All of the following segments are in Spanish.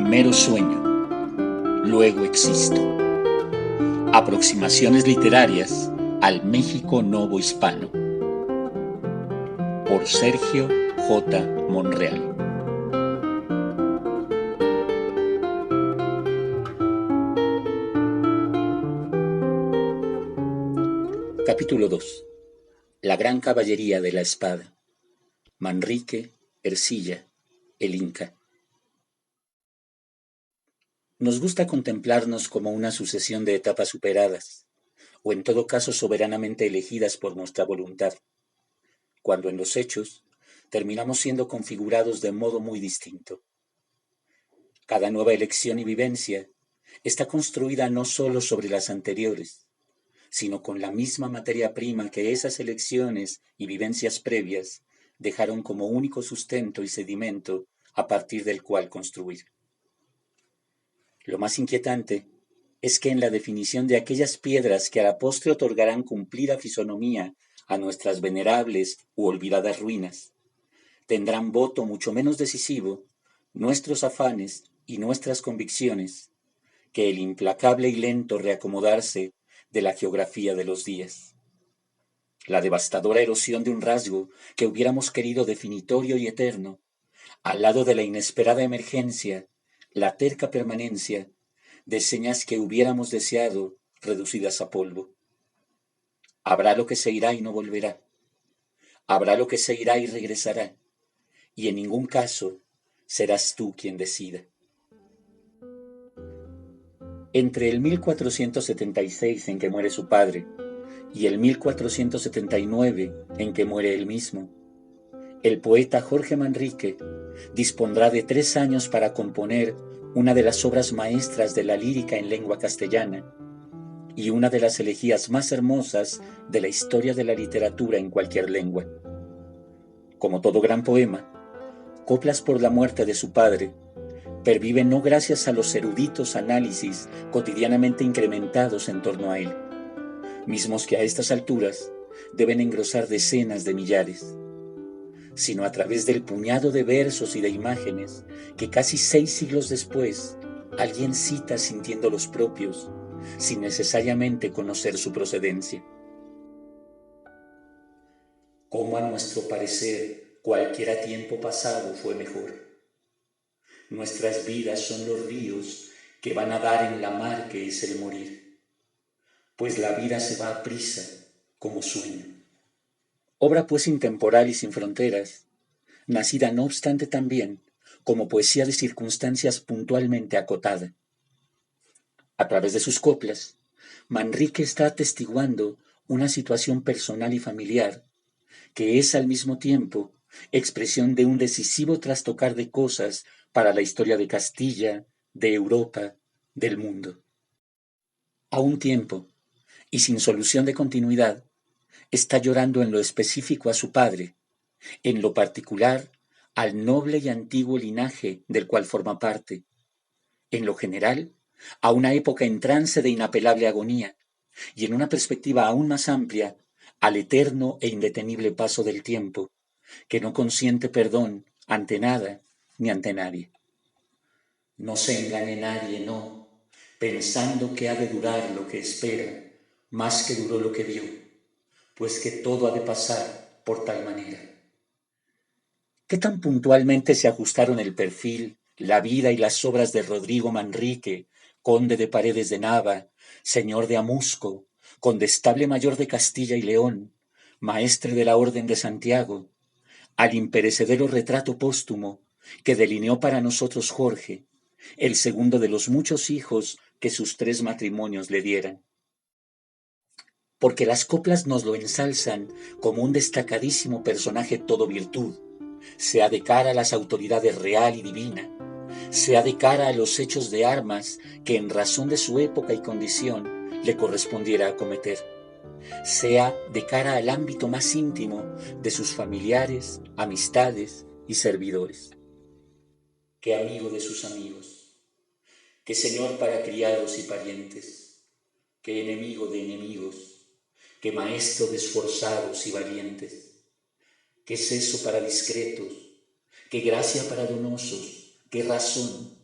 Primero sueño, luego existo. Aproximaciones literarias al México novohispano. Por Sergio J. Monreal. Capítulo 2. La gran caballería de la espada. Manrique, Ercilla, el Inca. Nos gusta contemplarnos como una sucesión de etapas superadas, o en todo caso soberanamente elegidas por nuestra voluntad, cuando en los hechos terminamos siendo configurados de modo muy distinto. Cada nueva elección y vivencia está construida no solo sobre las anteriores, sino con la misma materia prima que esas elecciones y vivencias previas dejaron como único sustento y sedimento a partir del cual construir. Lo más inquietante es que en la definición de aquellas piedras que a la postre otorgarán cumplida fisonomía a nuestras venerables u olvidadas ruinas, tendrán voto mucho menos decisivo nuestros afanes y nuestras convicciones que el implacable y lento reacomodarse de la geografía de los días. La devastadora erosión de un rasgo que hubiéramos querido definitorio y eterno, al lado de la inesperada emergencia, la terca permanencia de señas que hubiéramos deseado reducidas a polvo. Habrá lo que se irá y no volverá. Habrá lo que se irá y regresará. Y en ningún caso serás tú quien decida. Entre el 1476 en que muere su padre y el 1479 en que muere él mismo, el poeta Jorge Manrique dispondrá de 3 años para componer una de las obras maestras de la lírica en lengua castellana y una de las elegías más hermosas de la historia de la literatura en cualquier lengua. Como todo gran poema, Coplas por la muerte de su padre pervive no gracias a los eruditos análisis cotidianamente incrementados en torno a él, mismos que a estas alturas deben engrosar decenas de millares, sino a través del puñado de versos y de imágenes que casi 6 siglos después alguien cita sintiendo los propios, sin necesariamente conocer su procedencia. Como a nuestro parecer cualquiera tiempo pasado fue mejor. Nuestras vidas son los ríos que van a dar en la mar que es el morir, pues la vida se va a prisa como sueño. Obra pues intemporal y sin fronteras, nacida no obstante también como poesía de circunstancias puntualmente acotada. A través de sus coplas, Manrique está atestiguando una situación personal y familiar que es al mismo tiempo expresión de un decisivo trastocar de cosas para la historia de Castilla, de Europa, del mundo. A un tiempo, y sin solución de continuidad, está llorando en lo específico a su padre, en lo particular al noble y antiguo linaje del cual forma parte, en lo general a una época en trance de inapelable agonía, y en una perspectiva aún más amplia al eterno e indetenible paso del tiempo, que no consiente perdón ante nada ni ante nadie. No se engañe nadie, no, pensando que ha de durar lo que espera, más que duró lo que dio, pues que todo ha de pasar por tal manera. ¿Qué tan puntualmente se ajustaron el perfil, la vida y las obras de Rodrigo Manrique, conde de Paredes de Nava, señor de Amusco, condestable mayor de Castilla y León, maestre de la Orden de Santiago, al imperecedero retrato póstumo que delineó para nosotros Jorge, el segundo de los muchos hijos que sus 3 matrimonios le dieran? Porque las coplas nos lo ensalzan como un destacadísimo personaje todo virtud, sea de cara a las autoridades real y divina, sea de cara a los hechos de armas que en razón de su época y condición le correspondiera acometer, sea de cara al ámbito más íntimo de sus familiares, amistades y servidores. Que amigo de sus amigos, que señor para criados y parientes, que enemigo de enemigos, que maestro de esforzados y valientes, que seso para discretos, que gracia para donosos, que razón,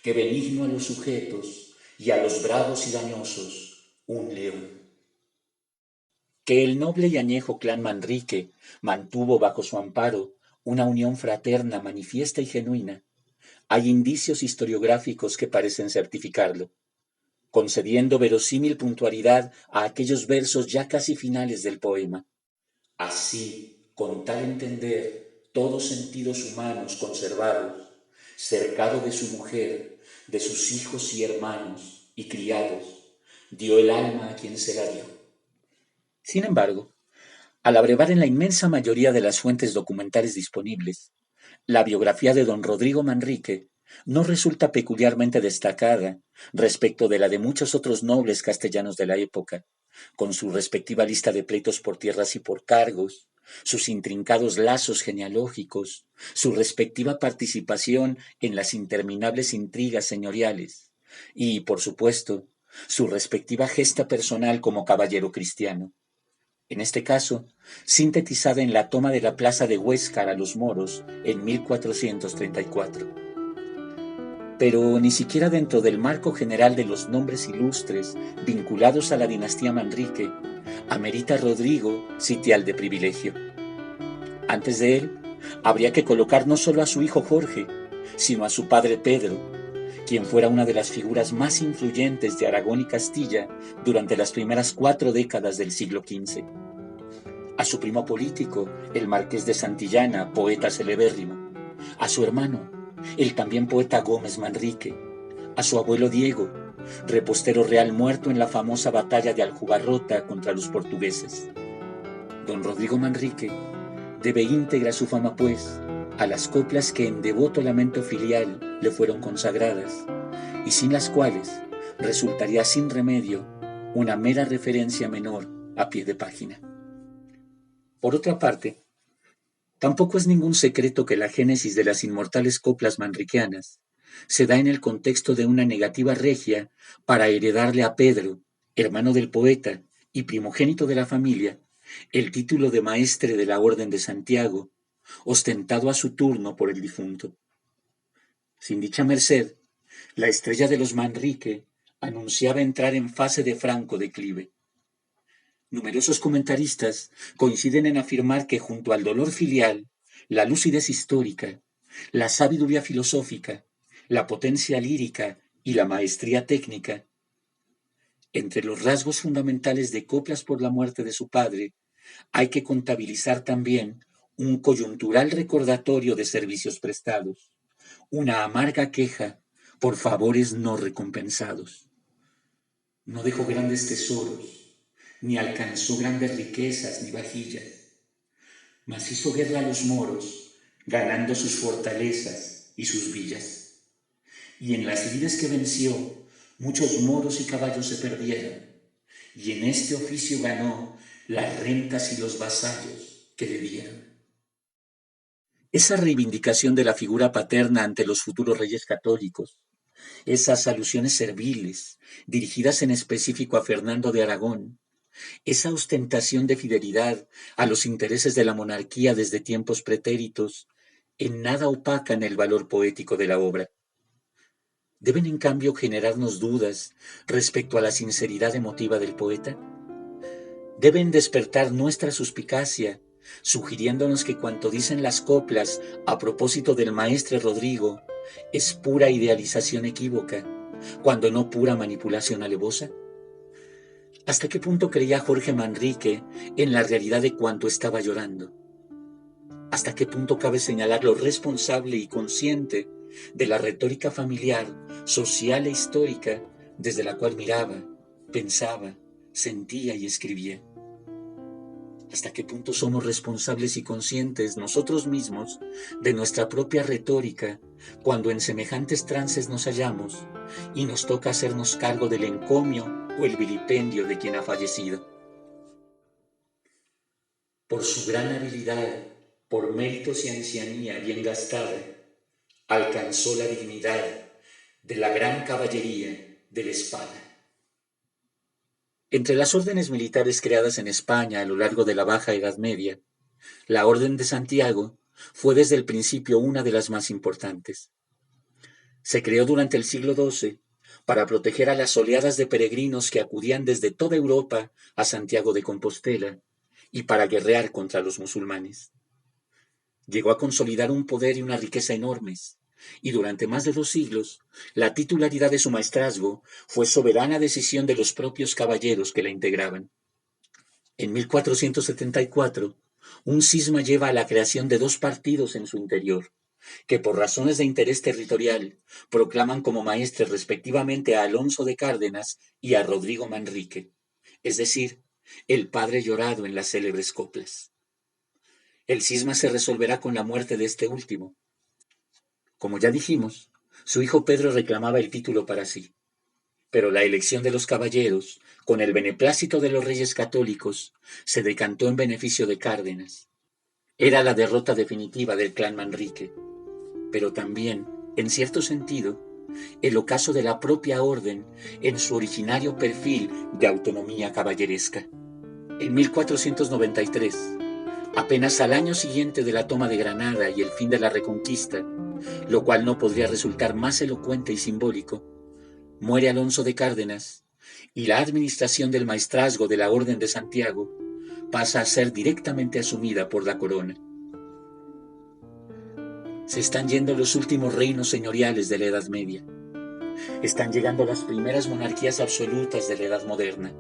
que benigno a los sujetos y a los bravos y dañosos, un león. Que el noble y añejo clan Manrique mantuvo bajo su amparo una unión fraterna manifiesta y genuina, hay indicios historiográficos que parecen certificarlo, concediendo verosímil puntualidad a aquellos versos ya casi finales del poema. Así, con tal entender, todos sentidos humanos conservados, cercado de su mujer, de sus hijos y hermanos y criados, dio el alma a quien se la dio. Sin embargo, al abrevar en la inmensa mayoría de las fuentes documentales disponibles, la biografía de don Rodrigo Manrique no resulta peculiarmente destacada respecto de la de muchos otros nobles castellanos de la época, con su respectiva lista de pleitos por tierras y por cargos, sus intrincados lazos genealógicos, su respectiva participación en las interminables intrigas señoriales y, por supuesto, su respectiva gesta personal como caballero cristiano. En este caso, sintetizada en la toma de la plaza de Huéscar a los moros en 1434. Pero ni siquiera dentro del marco general de los nombres ilustres vinculados a la dinastía Manrique, amerita Rodrigo sitial de privilegio. Antes de él, habría que colocar no solo a su hijo Jorge, sino a su padre Pedro, quien fuera una de las figuras más influyentes de Aragón y Castilla durante las primeras 4 décadas del siglo XV. A su primo político, el marqués de Santillana, poeta celebérrimo, a su hermano, el también poeta Gómez Manrique, a su abuelo Diego, repostero real muerto en la famosa batalla de Aljubarrota contra los portugueses. Don Rodrigo Manrique debe íntegra su fama, pues, a las coplas que en devoto lamento filial le fueron consagradas, y sin las cuales resultaría sin remedio una mera referencia menor a pie de página. Por otra parte, tampoco es ningún secreto que la génesis de las inmortales coplas manriqueanas se da en el contexto de una negativa regia para heredarle a Pedro, hermano del poeta y primogénito de la familia, el título de maestre de la Orden de Santiago, ostentado a su turno por el difunto. Sin dicha merced, la estrella de los Manrique anunciaba entrar en fase de franco declive. Numerosos comentaristas coinciden en afirmar que junto al dolor filial, la lucidez histórica, la sabiduría filosófica, la potencia lírica y la maestría técnica, entre los rasgos fundamentales de Coplas por la muerte de su padre, hay que contabilizar también un coyuntural recordatorio de servicios prestados, una amarga queja por favores no recompensados. No dejó grandes tesoros, ni alcanzó grandes riquezas ni vajillas, mas hizo guerra a los moros, ganando sus fortalezas y sus villas. Y en las lides que venció, muchos moros y caballos se perdieron, y en este oficio ganó las rentas y los vasallos que le dieron. Esa reivindicación de la figura paterna ante los futuros reyes católicos, esas alusiones serviles, dirigidas en específico a Fernando de Aragón, esa ostentación de fidelidad a los intereses de la monarquía desde tiempos pretéritos, en nada opacan el valor poético de la obra. Deben en cambio generarnos dudas respecto a la sinceridad emotiva del poeta. Deben despertar nuestra suspicacia, sugiriéndonos que cuanto dicen las coplas a propósito del maestre Rodrigo es pura idealización equívoca, cuando no pura manipulación alevosa. ¿Hasta qué punto creía Jorge Manrique en la realidad de cuanto estaba llorando? ¿Hasta qué punto cabe señalarlo responsable y consciente de la retórica familiar, social e histórica desde la cual miraba, pensaba, sentía y escribía? ¿Hasta qué punto somos responsables y conscientes nosotros mismos de nuestra propia retórica cuando en semejantes trances nos hallamos y nos toca hacernos cargo del encomio o el vilipendio de quien ha fallecido? Por su gran habilidad, por méritos y ancianía bien gastada, alcanzó la dignidad de la gran caballería de la espada. Entre las órdenes militares creadas en España a lo largo de la Baja Edad Media, la Orden de Santiago fue desde el principio una de las más importantes. Se creó durante el siglo XII para proteger a las oleadas de peregrinos que acudían desde toda Europa a Santiago de Compostela y para guerrear contra los musulmanes. Llegó a consolidar un poder y una riqueza enormes, y durante más de 2 siglos la titularidad de su maestrazgo fue soberana decisión de los propios caballeros que la integraban. En 1474, un cisma lleva a la creación de 2 partidos en su interior, que por razones de interés territorial proclaman como maestres respectivamente a Alonso de Cárdenas y a Rodrigo Manrique, es decir, el padre llorado en las célebres coplas. El cisma se resolverá con la muerte de este último. Como ya dijimos, su hijo Pedro reclamaba el título para sí, pero la elección de los caballeros, con el beneplácito de los reyes católicos, se decantó en beneficio de Cárdenas. Era la derrota definitiva del clan Manrique, pero también, en cierto sentido, el ocaso de la propia orden en su originario perfil de autonomía caballeresca. En 1493, apenas al año siguiente de la toma de Granada y el fin de la Reconquista, lo cual no podría resultar más elocuente y simbólico, muere Alonso de Cárdenas y la administración del maestrazgo de la Orden de Santiago pasa a ser directamente asumida por la corona. Se están yendo los últimos reinos señoriales de la Edad Media. Están llegando las primeras monarquías absolutas de la Edad Moderna.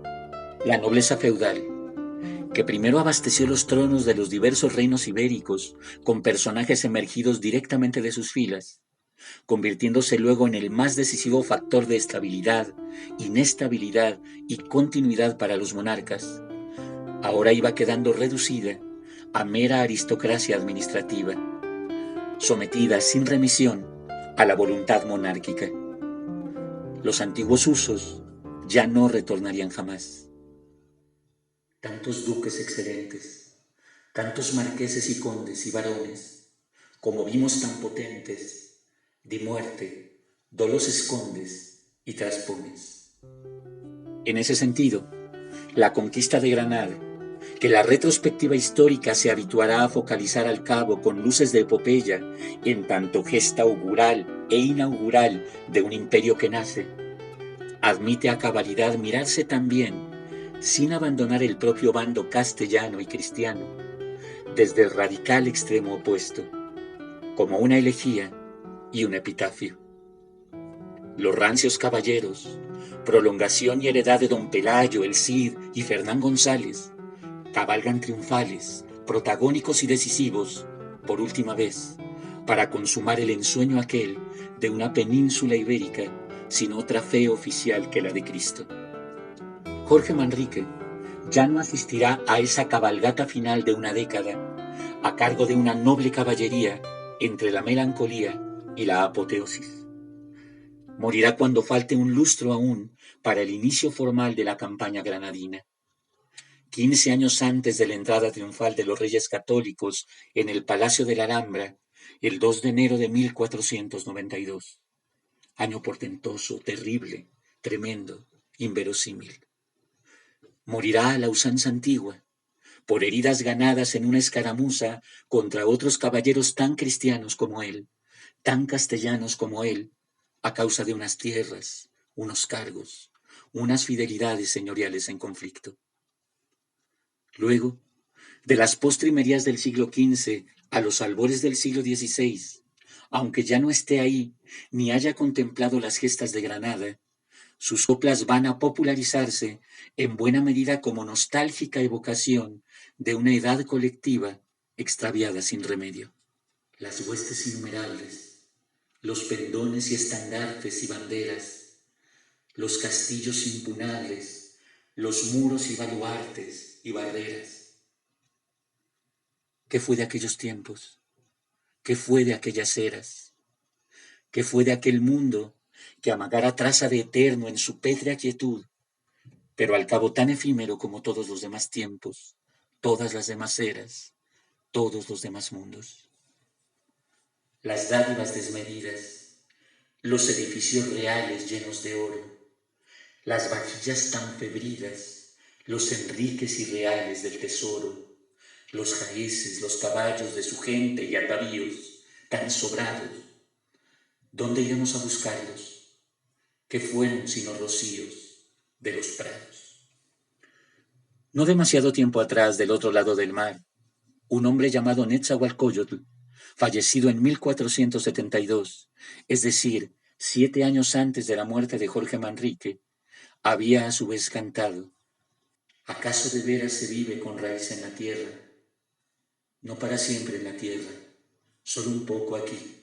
La nobleza feudal, que primero abasteció los tronos de los diversos reinos ibéricos con personajes emergidos directamente de sus filas, convirtiéndose luego en el más decisivo factor de estabilidad, inestabilidad y continuidad para los monarcas, ahora iba quedando reducida a mera aristocracia administrativa, sometida sin remisión a la voluntad monárquica. Los antiguos usos ya no retornarían jamás. Tantos duques excelentes, tantos marqueses y condes y varones, como vimos tan potentes, di muerte, dolos escondes y traspones. En ese sentido, la conquista de Granada, que la retrospectiva histórica se habituará a focalizar al cabo con luces de epopeya, en tanto gesta augural e inaugural de un imperio que nace, admite a cabalidad mirarse también, sin abandonar el propio bando castellano y cristiano, desde el radical extremo opuesto, como una elegía y un epitafio. Los rancios caballeros, prolongación y heredad de don Pelayo, el Cid y Fernán González, cabalgan triunfales, protagónicos y decisivos, por última vez, para consumar el ensueño aquel de una península ibérica sin otra fe oficial que la de Cristo. Jorge Manrique ya no asistirá a esa cabalgata final de una década, a cargo de una noble caballería entre la melancolía y la apoteosis. Morirá cuando falte un lustro aún para el inicio formal de la campaña granadina. 15 años antes de la entrada triunfal de los Reyes Católicos en el Palacio de la Alhambra, el 2 de enero de 1492. Año portentoso, terrible, tremendo, inverosímil. Morirá a la usanza antigua, por heridas ganadas en una escaramuza contra otros caballeros tan cristianos como él, tan castellanos como él, a causa de unas tierras, unos cargos, unas fidelidades señoriales en conflicto. Luego, de las postrimerías del siglo XV a los albores del siglo XVI, aunque ya no esté ahí ni haya contemplado las gestas de Granada, sus coplas van a popularizarse en buena medida como nostálgica evocación de una edad colectiva extraviada sin remedio. Las huestes innumerables, los pendones y estandartes y banderas, los castillos impunables, los muros y baluartes y barreras. ¿Qué fue de aquellos tiempos? ¿Qué fue de aquellas eras? ¿Qué fue de aquel mundo que amagara traza de eterno en su pétrea quietud, pero al cabo tan efímero como todos los demás tiempos, todas las demás eras, todos los demás mundos? Las dádivas desmedidas, los edificios reales llenos de oro, las vajillas tan febridas, los enriques irreales del tesoro, los jaeces, los caballos de su gente y atavíos tan sobrados, ¿Dónde iremos a buscarlos? ¿Qué fueron sino rocíos de los prados? No demasiado tiempo atrás, del otro lado del mar, un hombre llamado Netzahualcóyotl, fallecido en 1472, es decir, 7 años antes de la muerte de Jorge Manrique, había a su vez cantado: ¿acaso de veras se vive con raíz en la tierra? No para siempre en la tierra, solo un poco aquí.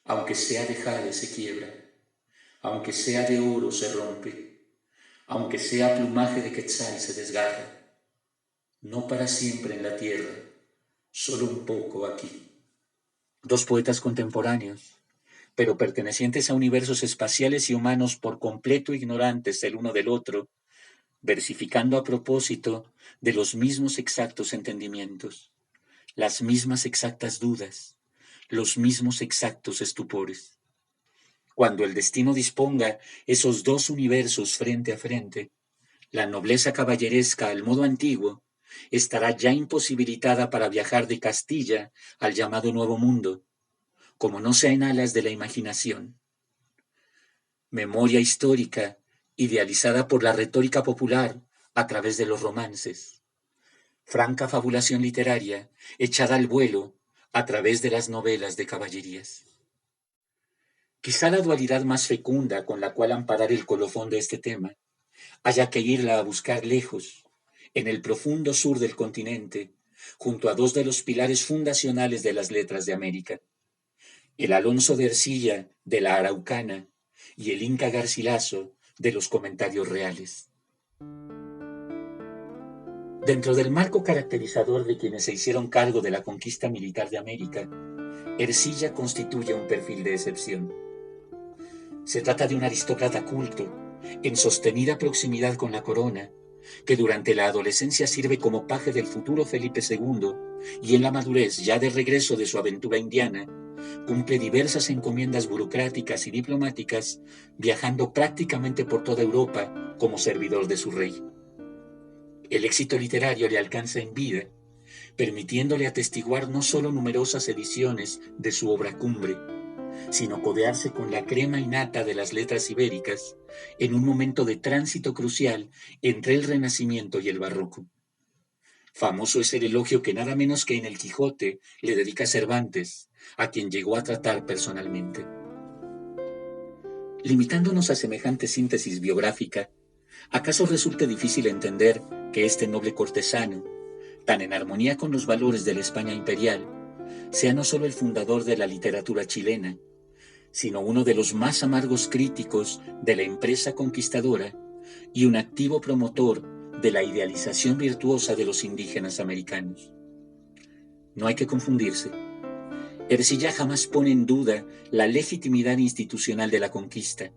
Aunque sea de jade se quiebra, aunque sea de oro se rompe, aunque sea plumaje de quetzal se desgarra. No para siempre en la tierra, solo un poco aquí. Dos poetas contemporáneos, pero pertenecientes a universos espaciales y humanos por completo ignorantes el uno del otro, versificando a propósito de los mismos exactos entendimientos, las mismas exactas dudas, los mismos exactos estupores. Cuando el destino disponga esos dos universos frente a frente, la nobleza caballeresca al modo antiguo estará ya imposibilitada para viajar de Castilla al llamado Nuevo Mundo, como no sea en alas de la imaginación. Memoria histórica idealizada por la retórica popular a través de los romances. Franca fabulación literaria echada al vuelo a través de las novelas de caballerías. Quizá la dualidad más fecunda con la cual amparar el colofón de este tema haya que irla a buscar lejos, en el profundo sur del continente, junto a dos de los pilares fundacionales de las letras de América, el Alonso de Ercilla de la Araucana y el Inca Garcilaso de los Comentarios Reales. Dentro del marco caracterizador de quienes se hicieron cargo de la conquista militar de América, Ercilla constituye un perfil de excepción. Se trata de un aristócrata culto, en sostenida proximidad con la corona, que durante la adolescencia sirve como paje del futuro Felipe II y en la madurez, ya de regreso de su aventura indiana, cumple diversas encomiendas burocráticas y diplomáticas, viajando prácticamente por toda Europa como servidor de su rey. El éxito literario le alcanza en vida, permitiéndole atestiguar no solo numerosas ediciones de su obra cumbre, sino codearse con la crema innata de las letras ibéricas en un momento de tránsito crucial entre el Renacimiento y el Barroco. Famoso es el elogio que nada menos que en El Quijote le dedica Cervantes, a quien llegó a tratar personalmente. Limitándonos a semejante síntesis biográfica, ¿acaso resulte difícil entender que este noble cortesano, tan en armonía con los valores de la España imperial, sea no solo el fundador de la literatura chilena, sino uno de los más amargos críticos de la empresa conquistadora y un activo promotor de la idealización virtuosa de los indígenas americanos? No hay que confundirse. Ercilla jamás pone en duda la legitimidad institucional de la conquista,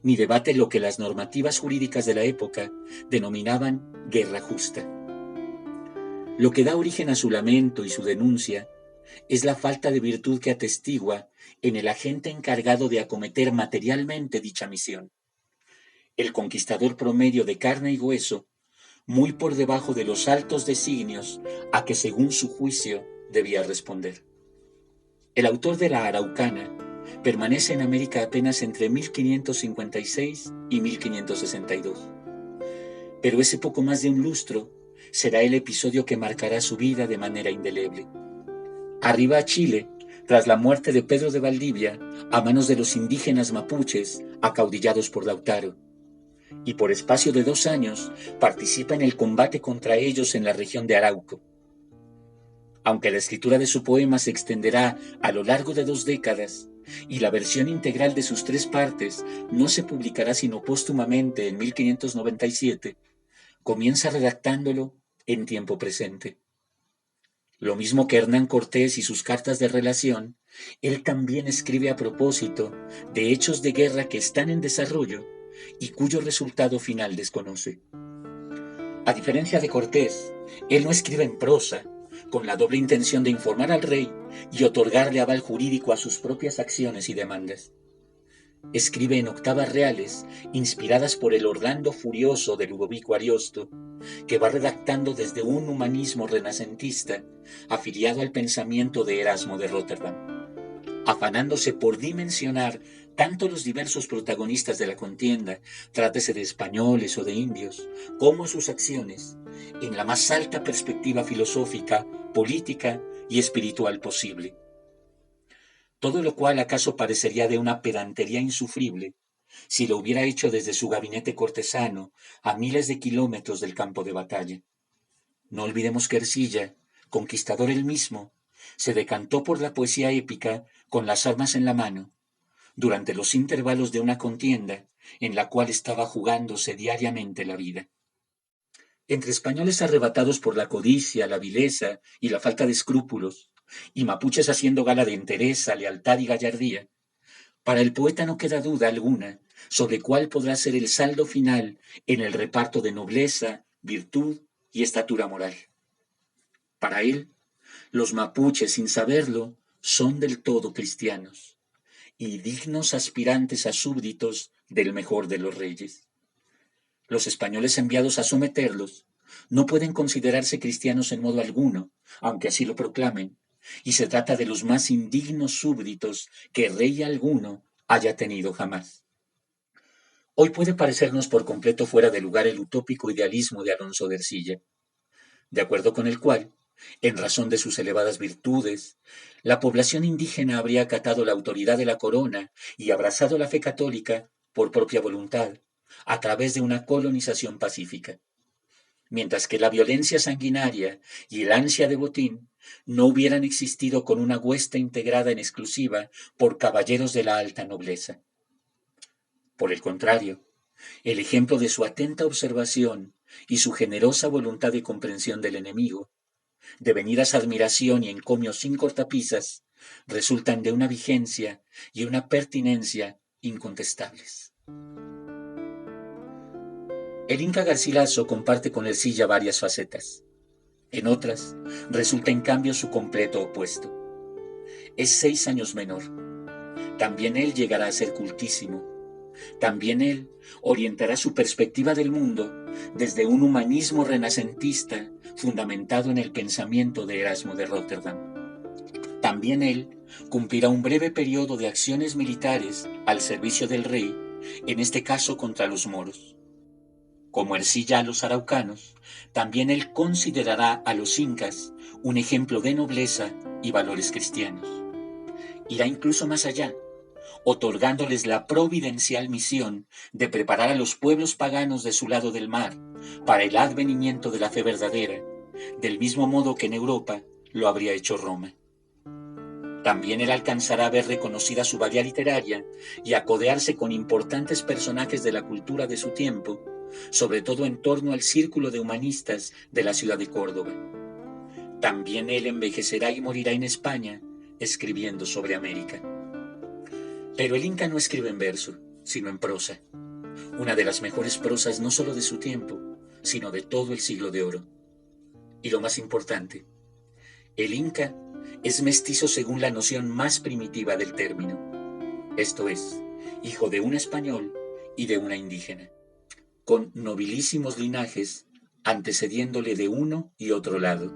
ni debate lo que las normativas jurídicas de la época denominaban guerra justa. Lo que da origen a su lamento y su denuncia es la falta de virtud que atestigua en el agente encargado de acometer materialmente dicha misión. El conquistador promedio de carne y hueso, muy por debajo de los altos designios a que según su juicio debía responder. El autor de la Araucana permanece en América apenas entre 1556 y 1562. Pero ese poco más de un lustro será el episodio que marcará su vida de manera indeleble. Arriba a Chile, tras la muerte de Pedro de Valdivia, a manos de los indígenas mapuches acaudillados por Lautaro, y por espacio de 2 años participa en el combate contra ellos en la región de Arauco. Aunque la escritura de su poema se extenderá a lo largo de 2 décadas, y la versión integral de sus 3 partes no se publicará sino póstumamente en 1597, comienza redactándolo en tiempo presente. Lo mismo que Hernán Cortés y sus cartas de relación, él también escribe a propósito de hechos de guerra que están en desarrollo y cuyo resultado final desconoce. A diferencia de Cortés, él no escribe en prosa, con la doble intención de informar al rey y otorgarle aval jurídico a sus propias acciones y demandas. Escribe en octavas reales, inspiradas por el Orlando furioso de Ludovico Ariosto, que va redactando desde un humanismo renacentista afiliado al pensamiento de Erasmo de Róterdam. afanándose por dimensionar tanto los diversos protagonistas de la contienda, trátese de españoles o de indios, como sus acciones, en la más alta perspectiva filosófica, política y espiritual posible. Todo lo cual acaso parecería de una pedantería insufrible si lo hubiera hecho desde su gabinete cortesano a miles de kilómetros del campo de batalla. No olvidemos que Ercilla, conquistador él mismo, se decantó por la poesía épica con las armas en la mano, durante los intervalos de una contienda en la cual estaba jugándose diariamente la vida. Entre españoles arrebatados por la codicia, la vileza y la falta de escrúpulos, y mapuches haciendo gala de entereza, lealtad y gallardía, para el poeta no queda duda alguna sobre cuál podrá ser el saldo final en el reparto de nobleza, virtud y estatura moral. Para él, los mapuches, sin saberlo, son del todo cristianos y dignos aspirantes a súbditos del mejor de los reyes. Los españoles enviados a someterlos no pueden considerarse cristianos en modo alguno, aunque así lo proclamen, y se trata de los más indignos súbditos que rey alguno haya tenido jamás. Hoy puede parecernos por completo fuera de lugar el utópico idealismo de Alonso de Ercilla, de acuerdo con el cual, en razón de sus elevadas virtudes, la población indígena habría acatado la autoridad de la corona y abrazado la fe católica por propia voluntad, a través de una colonización pacífica, mientras que la violencia sanguinaria y el ansia de botín no hubieran existido con una hueste integrada en exclusiva por caballeros de la alta nobleza. Por el contrario, el ejemplo de su atenta observación y su generosa voluntad de comprensión del enemigo, devenidas admiración y encomio sin cortapisas, resultan de una vigencia y una pertinencia incontestables. El Inca Garcilaso comparte con Ercilla varias facetas. En otras, resulta en cambio su completo opuesto. Es 6 años menor. También él llegará a ser cultísimo. También él orientará su perspectiva del mundo desde un humanismo renacentista fundamentado en el pensamiento de Erasmo de Róterdam. También él cumplirá un breve periodo de acciones militares al servicio del rey, en este caso contra los moros. Como Ercilla a los araucanos, también él considerará a los incas un ejemplo de nobleza y valores cristianos. Irá incluso más allá, otorgándoles la providencial misión de preparar a los pueblos paganos de su lado del mar para el advenimiento de la fe verdadera, del mismo modo que en Europa lo habría hecho Roma. También él alcanzará a ver reconocida su valía literaria y a codearse con importantes personajes de la cultura de su tiempo, sobre todo en torno al círculo de humanistas de la ciudad de Córdoba. También él envejecerá y morirá en España, escribiendo sobre América. Pero el Inca no escribe en verso, sino en prosa, una de las mejores prosas no solo de su tiempo, sino de todo el siglo de oro. Y lo más importante, el Inca es mestizo según la noción más primitiva del término, esto es, hijo de un español y de una indígena, con nobilísimos linajes antecediéndole de uno y otro lado.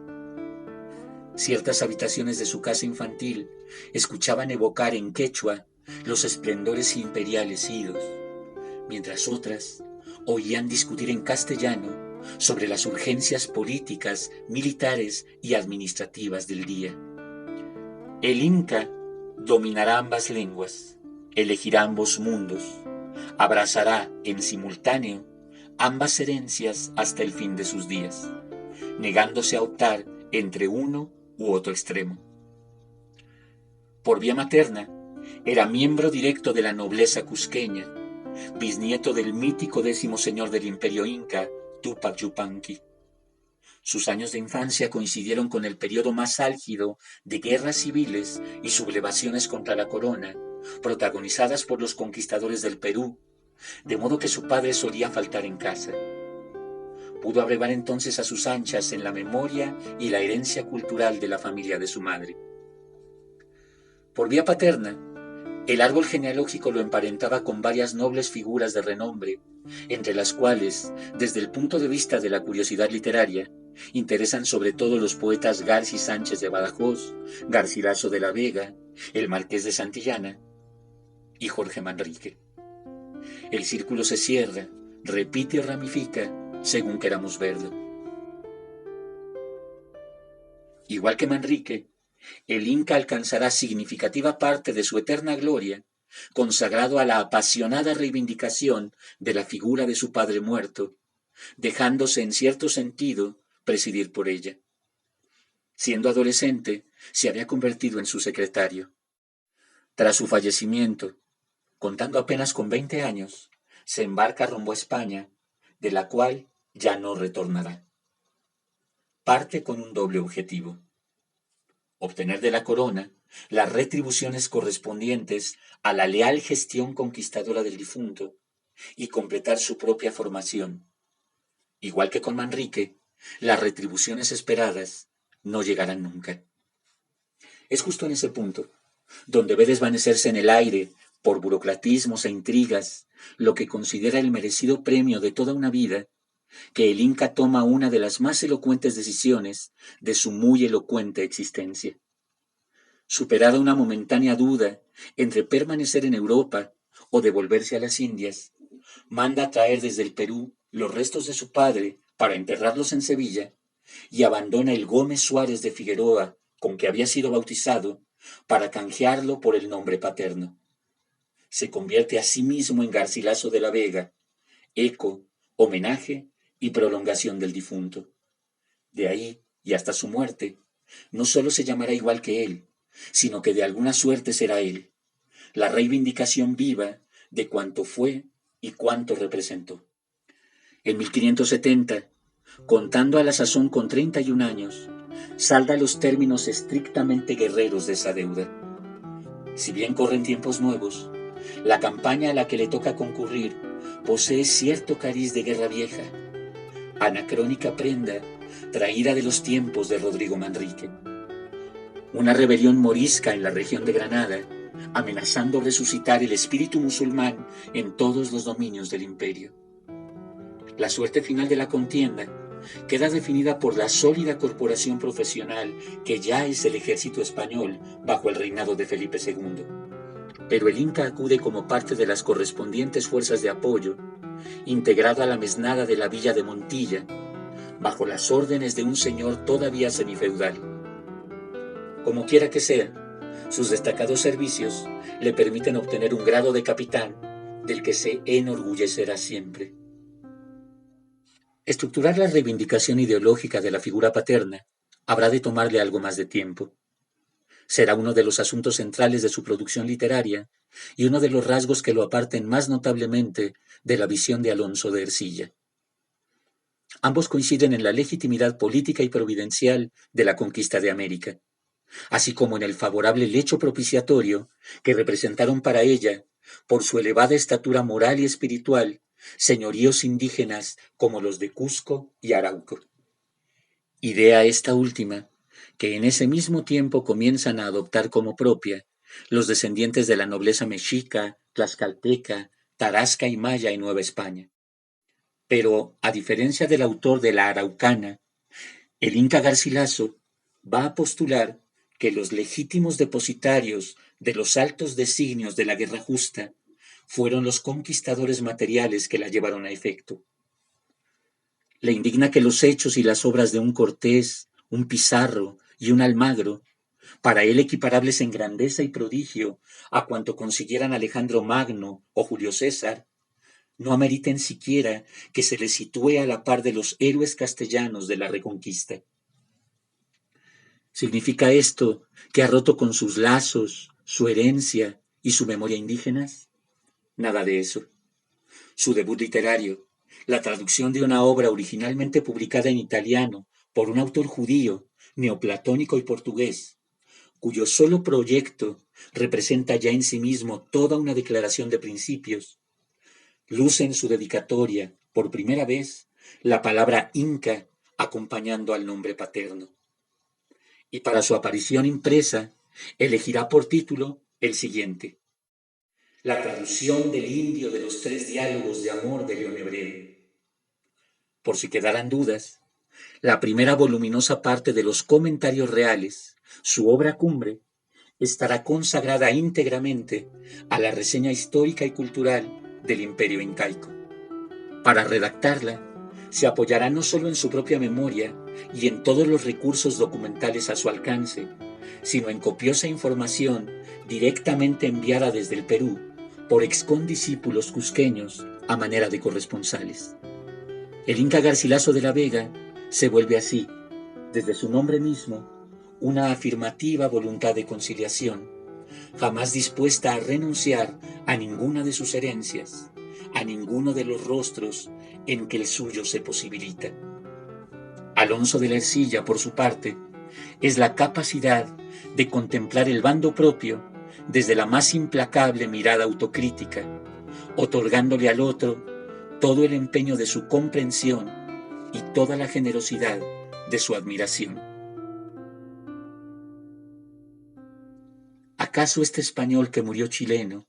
Ciertas habitaciones de su casa infantil escuchaban evocar en quechua los esplendores imperiales idos, mientras otras oían discutir en castellano sobre las urgencias políticas, militares y administrativas del día. El Inca dominará ambas lenguas, elegirá ambos mundos, abrazará en simultáneo ambas herencias hasta el fin de sus días, negándose a optar entre uno u otro extremo. Por vía materna, era miembro directo de la nobleza cusqueña, bisnieto del mítico 10º señor del imperio inca, Túpac Yupanqui. Sus años de infancia coincidieron con el periodo más álgido de guerras civiles y sublevaciones contra la corona, protagonizadas por los conquistadores del Perú, de modo que su padre solía faltar en casa. Pudo abrevar entonces a sus anchas en la memoria y la herencia cultural de la familia de su madre. Por vía paterna, el árbol genealógico lo emparentaba con varias nobles figuras de renombre, entre las cuales, desde el punto de vista de la curiosidad literaria, interesan sobre todo los poetas Garci Sánchez de Badajoz, Garcilaso de la Vega, el Marqués de Santillana y Jorge Manrique. El círculo se cierra, repite y ramifica según queramos verlo. Igual que Manrique, el Inca alcanzará significativa parte de su eterna gloria consagrado a la apasionada reivindicación de la figura de su padre muerto, dejándose en cierto sentido presidir por ella. Siendo adolescente, se había convertido en su secretario. Tras su fallecimiento, contando apenas con 20 años, se embarca rumbo a España, de la cual ya no retornará. Parte con un doble objetivo: obtener de la corona las retribuciones correspondientes a la leal gestión conquistadora del difunto y completar su propia formación. Igual que con Manrique, las retribuciones esperadas no llegarán nunca. Es justo en ese punto, donde ve desvanecerse en el aire, por burocratismos e intrigas, lo que considera el merecido premio de toda una vida, que el Inca toma una de las más elocuentes decisiones de su muy elocuente existencia. Superada una momentánea duda entre permanecer en Europa o devolverse a las Indias, manda traer desde el Perú los restos de su padre para enterrarlos en Sevilla y abandona el Gómez Suárez de Figueroa con que había sido bautizado para canjearlo por el nombre paterno. Se convierte a sí mismo en Garcilaso de la Vega, eco, homenaje y prolongación del difunto. De ahí y hasta su muerte, no solo se llamará igual que él, sino que de alguna suerte será él, la reivindicación viva de cuanto fue y cuánto representó. En 1570, contando a la sazón con 31 años, salda los términos estrictamente guerreros de esa deuda. Si bien corren tiempos nuevos, la campaña a la que le toca concurrir posee cierto cariz de guerra vieja, anacrónica prenda traída de los tiempos de Rodrigo Manrique. Una rebelión morisca en la región de Granada, amenazando resucitar el espíritu musulmán en todos los dominios del imperio. La suerte final de la contienda queda definida por la sólida corporación profesional que ya es el ejército español bajo el reinado de Felipe II. Pero el Inca acude como parte de las correspondientes fuerzas de apoyo, integrado a la mesnada de la villa de Montilla, bajo las órdenes de un señor todavía semifeudal. Como quiera que sea, sus destacados servicios le permiten obtener un grado de capitán del que se enorgullecerá siempre. Estructurar la reivindicación ideológica de la figura paterna habrá de tomarle algo más de tiempo. Será uno de los asuntos centrales de su producción literaria y uno de los rasgos que lo aparten más notablemente de la visión de Alonso de Ercilla. Ambos coinciden en la legitimidad política y providencial de la conquista de América, así como en el favorable lecho propiciatorio que representaron para ella, por su elevada estatura moral y espiritual, señoríos indígenas como los de Cusco y Arauco. Idea esta última que en ese mismo tiempo comienzan a adoptar como propia los descendientes de la nobleza mexica, tlaxcalteca, tarasca y maya en Nueva España. Pero, a diferencia del autor de la Araucana, el Inca Garcilaso va a postular que los legítimos depositarios de los altos designios de la guerra justa fueron los conquistadores materiales que la llevaron a efecto. Le indigna que los hechos y las obras de un Cortés, un Pizarro y un Almagro, para él equiparables en grandeza y prodigio a cuanto consiguieran Alejandro Magno o Julio César, no ameriten siquiera que se les sitúe a la par de los héroes castellanos de la Reconquista. ¿Significa esto que ha roto con sus lazos, su herencia y su memoria indígenas? Nada de eso. Su debut literario, la traducción de una obra originalmente publicada en italiano por un autor judío, neoplatónico y portugués, cuyo solo proyecto representa ya en sí mismo toda una declaración de principios, luce en su dedicatoria, por primera vez, la palabra Inca acompañando al nombre paterno. Y para su aparición impresa, elegirá por título el siguiente: La traducción del indio de los 3 diálogos de amor de León Hebreo. Por si quedaran dudas, la primera voluminosa parte de los Comentarios Reales, su obra cumbre, estará consagrada íntegramente a la reseña histórica y cultural del Imperio Incaico. Para redactarla, se apoyará no solo en su propia memoria y en todos los recursos documentales a su alcance, sino en copiosa información directamente enviada desde el Perú por excondiscípulos cusqueños a manera de corresponsales. El Inca Garcilaso de la Vega se vuelve así, desde su nombre mismo, una afirmativa voluntad de conciliación, jamás dispuesta a renunciar a ninguna de sus herencias, a ninguno de los rostros en que el suyo se posibilita. Alonso de la Ercilla, por su parte, es la capacidad de contemplar el bando propio desde la más implacable mirada autocrítica, otorgándole al otro todo el empeño de su comprensión y toda la generosidad de su admiración. ¿Acaso este español que murió chileno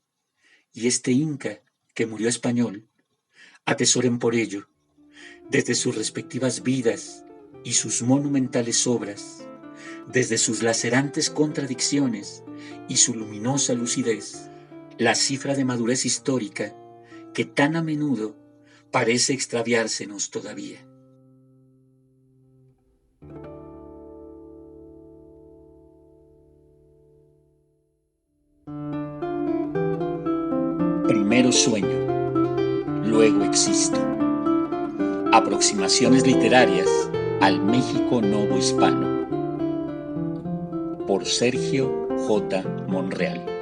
y este inca que murió español atesoren por ello, desde sus respectivas vidas y sus monumentales obras, desde sus lacerantes contradicciones y su luminosa lucidez, la cifra de madurez histórica que tan a menudo parece extraviársenos todavía? Primero sueño, luego existo. Aproximaciones literarias al México novohispano, por Sergio J. Monreal.